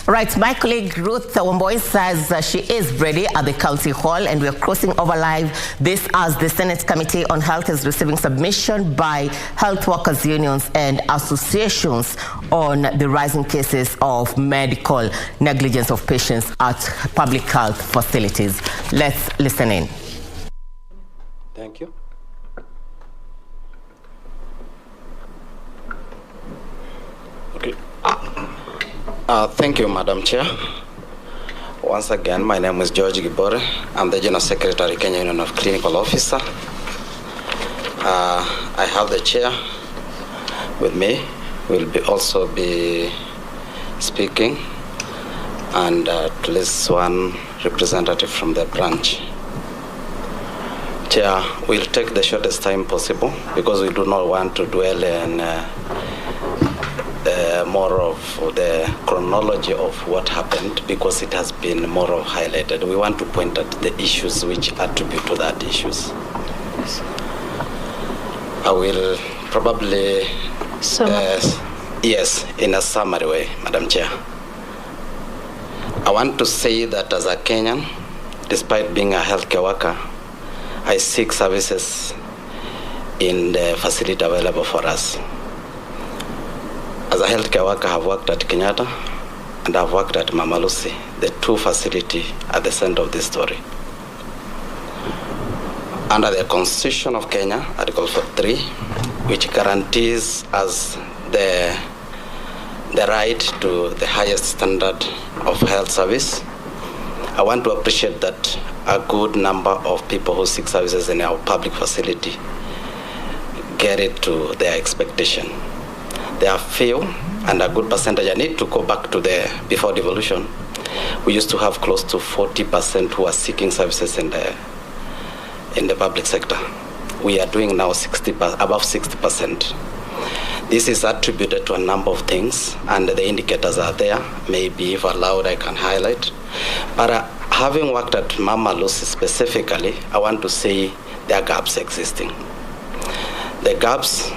Right, my colleague Ruth Wamboy says she is ready at the County Hall, and we are crossing over live this as the Senate Committee on Health is receiving submission by health workers unions and associations on the rising cases of medical negligence of patients at public health facilities. Let's listen in. Thank you. Okay. Thank you, Madam Chair. Once again, my name is George Gibore. I'm the General Secretary, Kenya Union of Clinical Officer. I have the chair with me. Will also be speaking, and at least one representative from the branch. Chair, we'll take the shortest time possible because we do not want to dwell in more of the chronology of what happened, because it has been more of highlighted. We want to point at the issues which attribute to that issues. I will probably, yes, in a summary way, Madam Chair. I want to say that as a Kenyan, despite being a healthcare worker, I seek services in the facility available for us. As a healthcare worker, I have worked at Kenyatta and I've worked at Mama Lucy, the two facilities at the center of this story. Under the Constitution of Kenya, Article 43, which guarantees us the right to the highest standard of health service, I want to appreciate that a good number of people who seek services in our public facility get it to their expectation. There are few and a good percentage. I need to go back to the before devolution. We used to have close to 40% who are seeking services in the public sector. We are doing now above 60%. This is attributed to a number of things, and the indicators are there. Maybe if allowed, I can highlight. But having worked at Mama Lucy specifically, I want to say there are gaps existing. The gaps,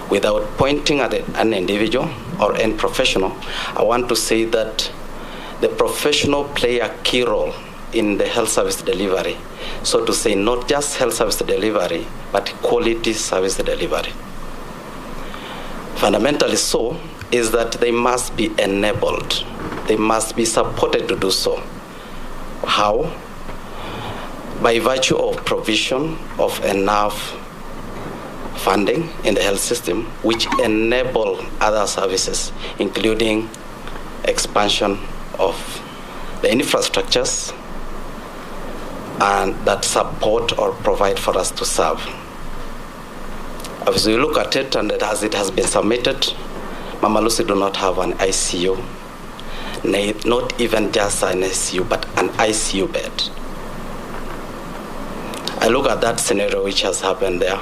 without pointing at an individual or any professional, I want to say that the professional play a key role in the health service delivery. So to say, not just health service delivery, but quality service delivery. Fundamentally so is that they must be enabled. They must be supported to do so. How? By virtue of provision of enough funding in the health system, which enable other services, including expansion of the infrastructures and that support or provide for us to serve. As we look at it, and as it has been submitted, Mama Lucy do not have an ICU, not even just an ICU, but an ICU bed. I look at that scenario which has happened there,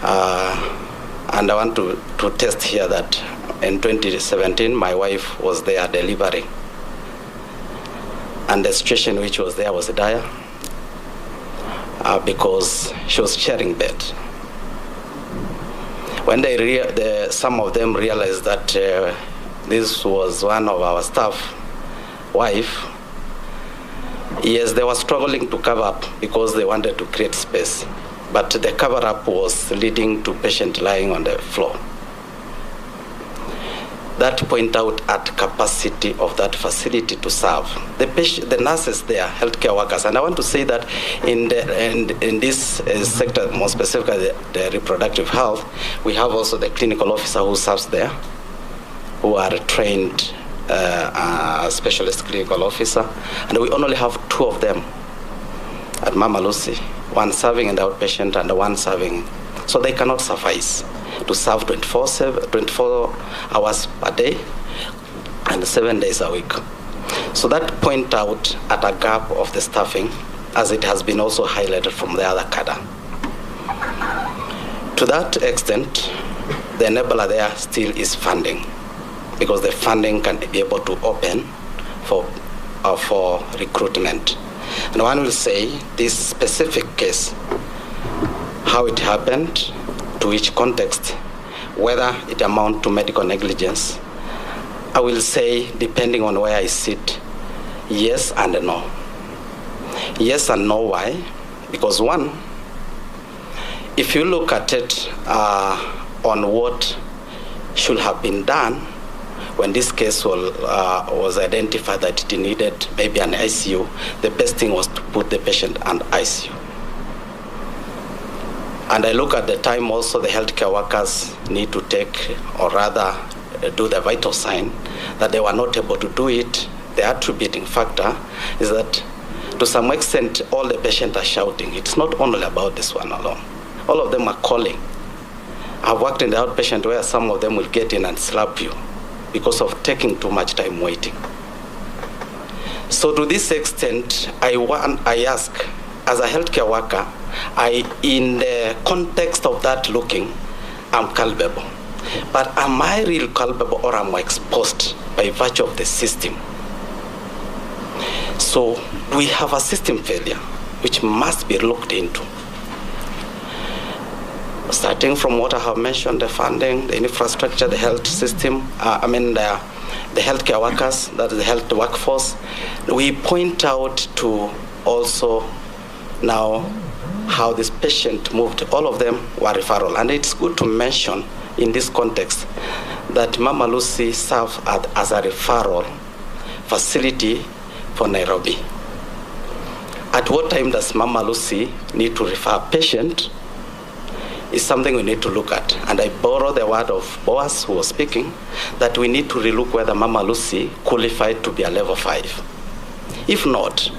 and I want to test here that in 2017, my wife was there delivering. And the situation which was there was dire because she was sharing bed. When some of them realized that this was one of our staff wife, yes, they were struggling to cover up because they wanted to create space. But the cover-up was leading to patient lying on the floor. That point out at capacity of that facility to serve the nurses there, healthcare workers. And I want to say that in this sector, more specifically the reproductive health, we have also the clinical officer who serves there, who are trained specialist clinical officer, and we only have 2 of them at Mama Lucy, one serving in the outpatient and one serving, so they cannot suffice to serve 24 hours per day and 7 days a week. So that point out at a gap of the staffing, as it has been also highlighted from the other cadre. To that extent, the enabler there still is funding, because the funding can be able to open for recruitment. And one will say this specific case, how it happened, to which context, whether it amounts to medical negligence, I will say, depending on where I sit, yes and no. Yes and no, why? Because one, if you look at it on what should have been done when this case was identified that it needed maybe an ICU, the best thing was to put the patient on ICU. And I look at the time also the healthcare workers need to take, or rather do the vital sign, that they were not able to do it. The attributing factor is that to some extent all the patients are shouting. It's not only about this one alone. All of them are calling. I've worked in the outpatient where some of them will get in and slap you because of taking too much time waiting. So to this extent, I ask, as a healthcare worker, in the context of that looking, I'm culpable. But am I real culpable, or am I exposed by virtue of the system? So we have a system failure which must be looked into. Starting from what I have mentioned, the funding, the infrastructure, the health system, the healthcare workers, that is the health workforce. We point out to also now how this patient moved. All of them were referral. And it's good to mention in this context that Mama Lucy served as a referral facility for Nairobi. At what time does Mama Lucy need to refer a patient is something we need to look at. And I borrow the word of Boaz, who was speaking, that we need to relook whether Mama Lucy qualified to be a level 5. If not,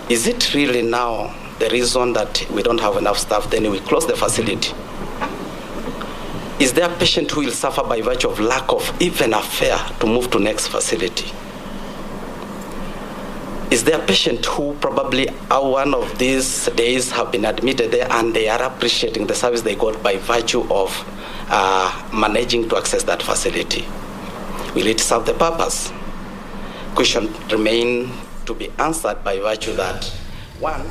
is it really now the reason that we don't have enough staff, then we close the facility? Is there a patient who will suffer by virtue of lack of even a fare to move to next facility? Is there a patient who probably one of these days have been admitted there and they are appreciating the service they got by virtue of managing to access that facility? Will it serve the purpose? Question remain to be answered by virtue that, one,